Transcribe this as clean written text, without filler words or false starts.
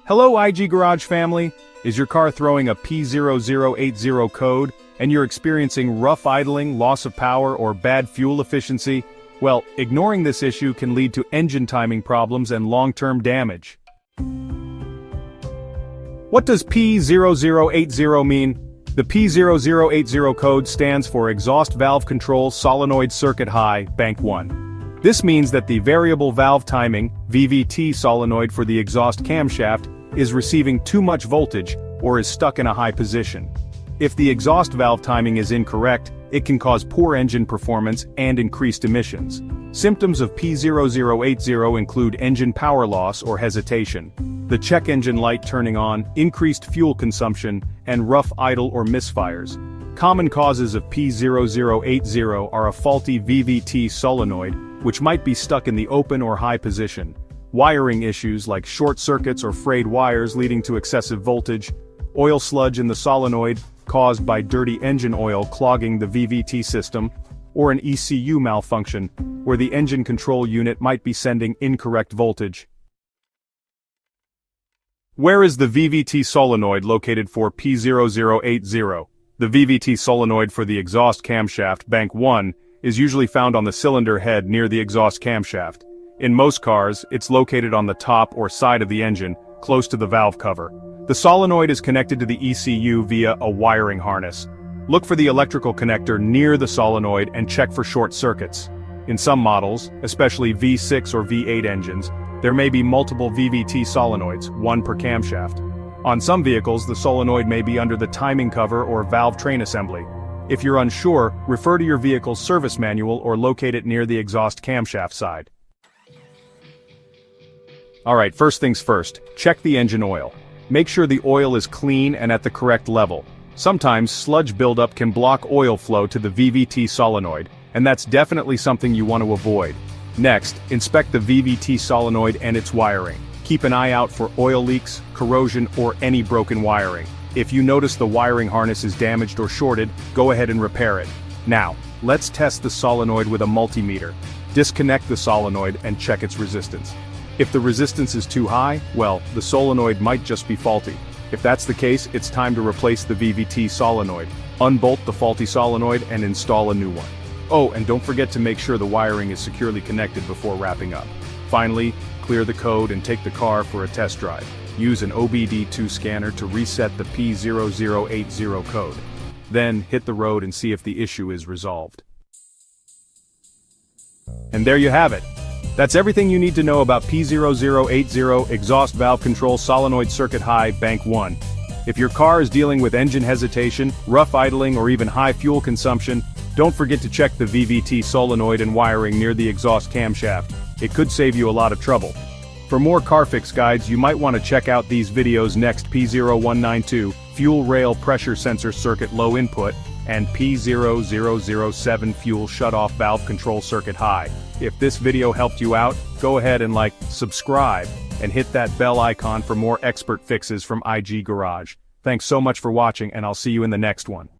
Hello IG Garage family! Is your car throwing a P0080 code and you're experiencing rough idling, loss of power, or bad fuel efficiency? Well, ignoring this issue can lead to engine timing problems and long-term damage. What does P0080 mean? The P0080 code stands for Exhaust Valve Control Solenoid Circuit High, Bank 1. This means that the variable valve timing, VVT solenoid for the exhaust camshaft, is receiving too much voltage, or is stuck in a high position. If the exhaust valve timing is incorrect, it can cause poor engine performance and increased emissions. Symptoms of P0080 include engine power loss or hesitation, the check engine light turning on, increased fuel consumption, and rough idle or misfires. Common causes of P0080 are a faulty VVT solenoid, which might be stuck in the open or high position, wiring issues like short circuits or frayed wires leading to excessive voltage, oil sludge in the solenoid caused by dirty engine oil clogging the VVT system, or an ECU malfunction, where the engine control unit might be sending incorrect voltage. Where is the VVT solenoid located for P0080? The VVT solenoid for the exhaust camshaft, Bank 1, is usually found on the cylinder head near the exhaust camshaft. In most cars, it's located on the top or side of the engine, close to the valve cover. The solenoid is connected to the ECU via a wiring harness. Look for the electrical connector near the solenoid and check for short circuits. In some models, especially V6 or V8 engines, there may be multiple VVT solenoids, one per camshaft. On some vehicles, the solenoid may be under the timing cover or valve train assembly. If you're unsure, refer to your vehicle's service manual or locate it near the exhaust camshaft side. Alright, first things first, check the engine oil. Make sure the oil is clean and at the correct level. Sometimes sludge buildup can block oil flow to the VVT solenoid, and that's definitely something you want to avoid. Next, inspect the VVT solenoid and its wiring. Keep an eye out for oil leaks, corrosion, or any broken wiring. If you notice the wiring harness is damaged or shorted, go ahead and repair it. Now, let's test the solenoid with a multimeter. Disconnect the solenoid and check its resistance. If the resistance is too high, well, the solenoid might just be faulty. If that's the case, it's time to replace the VVT solenoid. Unbolt the faulty solenoid and install a new one. Oh, and don't forget to make sure the wiring is securely connected before wrapping up. Finally, clear the code and take the car for a test drive. Use an OBD-II scanner to reset the P0080 code. Then, hit the road and see if the issue is resolved. And there you have it. That's everything you need to know about P0080 Exhaust Valve Control Solenoid Circuit High, Bank 1. If your car is dealing with engine hesitation, rough idling, or even high fuel consumption, don't forget to check the VVT solenoid and wiring near the exhaust camshaft. It could save you a lot of trouble. For more car fix guides, you might want to check out these videos next: P0192, Fuel Rail Pressure Sensor Circuit Low Input, and P0007 Fuel Shutoff Valve Control Circuit High. If this video helped you out, go ahead and subscribe, and hit that bell icon for more expert fixes from IG Garage. Thanks so much for watching, and I'll see you in the next one.